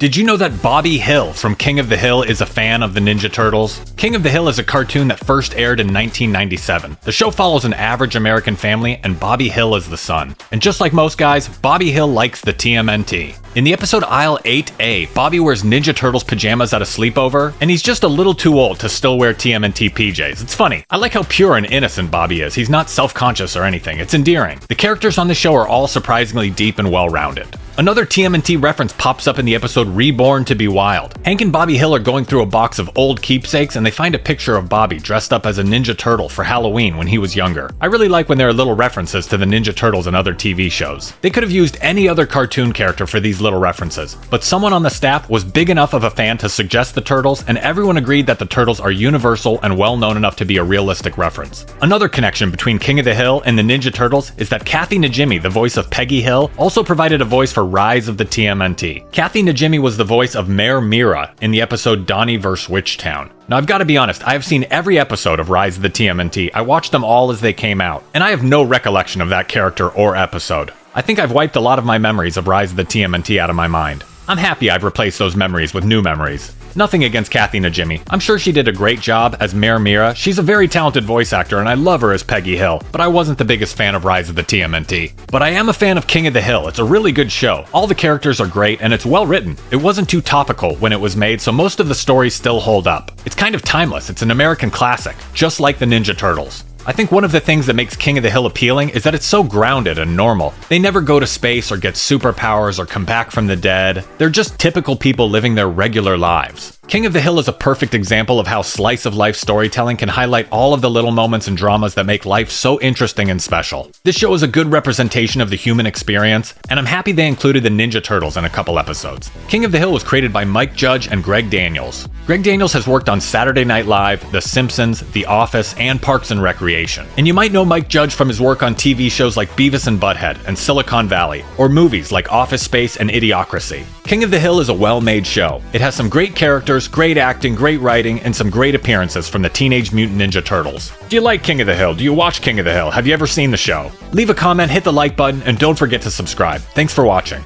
Did you know that Bobby Hill from King of the Hill is a fan of the Ninja Turtles? King of the Hill is a cartoon that first aired in 1997. The show follows an average American family, and Bobby Hill is the son. And just like most guys, Bobby Hill likes the TMNT. In the episode Aisle 8A, Bobby wears Ninja Turtles pajamas at a sleepover, and he's just a little too old to still wear TMNT PJs. It's funny. I like how pure and innocent Bobby is. He's not self-conscious or anything. It's endearing. The characters on the show are all surprisingly deep and well-rounded. Another TMNT reference pops up in the episode Reborn to be Wild. Hank and Bobby Hill are going through a box of old keepsakes, and they find a picture of Bobby dressed up as a Ninja Turtle for Halloween when he was younger. I really like when there are little references to the Ninja Turtles in other TV shows. They could have used any other cartoon character for these little references, but someone on the staff was big enough of a fan to suggest the Turtles, and everyone agreed that the Turtles are universal and well known enough to be a realistic reference. Another connection between King of the Hill and the Ninja Turtles is that Kathy Najimy, the voice of Peggy Hill, also provided a voice for Rise of the TMNT. Kathy Najimy was the voice of Mayor Mira in the episode Donnie vs. Witchtown. Now, I've got to be honest, I have seen every episode of Rise of the TMNT. I watched them all as they came out, and I have no recollection of that character or episode. I think I've wiped a lot of my memories of Rise of the TMNT out of my mind. I'm happy I've replaced those memories with new memories. Nothing against Kathy Najimy. I'm sure she did a great job as Mayor Mira. She's a very talented voice actor, and I love her as Peggy Hill, but I wasn't the biggest fan of Rise of the TMNT. But I am a fan of King of the Hill. It's a really good show. All the characters are great, and it's well written. It wasn't too topical when it was made, so most of the stories still hold up. It's kind of timeless. It's an American classic, just like the Ninja Turtles. I think one of the things that makes King of the Hill appealing is that it's so grounded and normal. They never go to space or get superpowers or come back from the dead. They're just typical people living their regular lives. King of the Hill is a perfect example of how slice-of-life storytelling can highlight all of the little moments and dramas that make life so interesting and special. This show is a good representation of the human experience, and I'm happy they included the Ninja Turtles in a couple episodes. King of the Hill was created by Mike Judge and Greg Daniels. Greg Daniels has worked on Saturday Night Live, The Simpsons, The Office, and Parks and Recreation. And you might know Mike Judge from his work on TV shows like Beavis and Butthead and Silicon Valley, or movies like Office Space and Idiocracy. King of the Hill is a well-made show. It has some great characters, great acting, great writing, and some great appearances from the Teenage Mutant Ninja Turtles. Do you like King of the Hill? Do you watch King of the Hill? Have you ever seen the show? Leave a comment, hit the like button, and don't forget to subscribe. Thanks for watching.